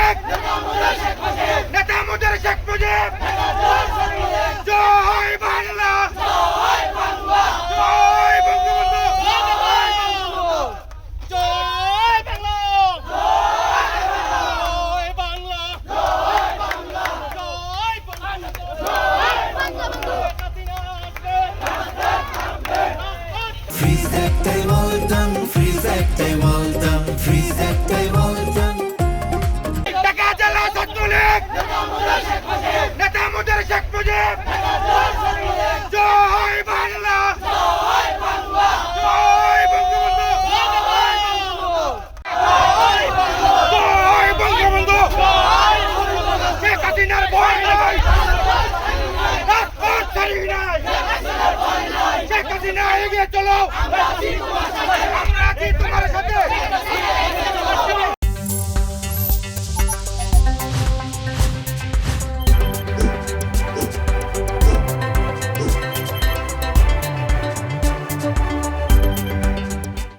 লীগ, নেতা মোদের শেখ মুজিব, জয় বাংলা, জয় বঙ্গবন্ধু, জয় বাংলা, জয় বাংলা, জয় বঙ্গবন্ধু। Freeze একটাই বলতাম, freeze একটাই বলতাম, freeze একটাই বলতাম। ঢাকা জেলা ছাত্রলীগ, নেতা মোদের শেখ মুজিব, জয় বাংলা, জয় বঙ্গবন্ধু, জয় বঙ্গবন্ধু, শেখ হাসিনার ভয় নাই, রাজপথ ছাড়ি নাই, শেখ হাসিনা এগিয়ে চলো, আমরা আছি তোমার